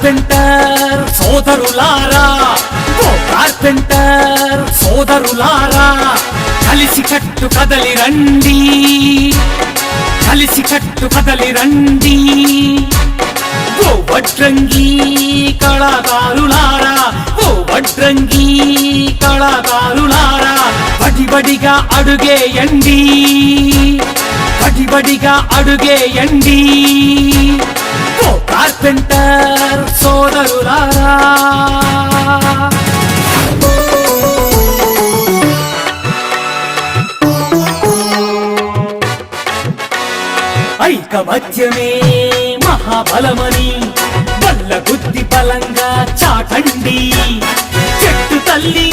Carpenter సోదరులారా, ఓ carpenter సోదరులారా, కలిసి కట్టు కదలి రండి, కలిసి కట్టు కదలి రండి. ఓ వడ్రంగి కళాకారులారా, ఓ వడ్రంగి కళాకారులారా, బడిబడిగా అడుగేయండి, బడిబడిగా అడుగేయండి. ఓ కార్పెంటర్ సోదరులారా, ఐకమత్యమే మహాబలమని బల్ల గుద్ది బలంగా చాటండి. చెట్టు తల్లి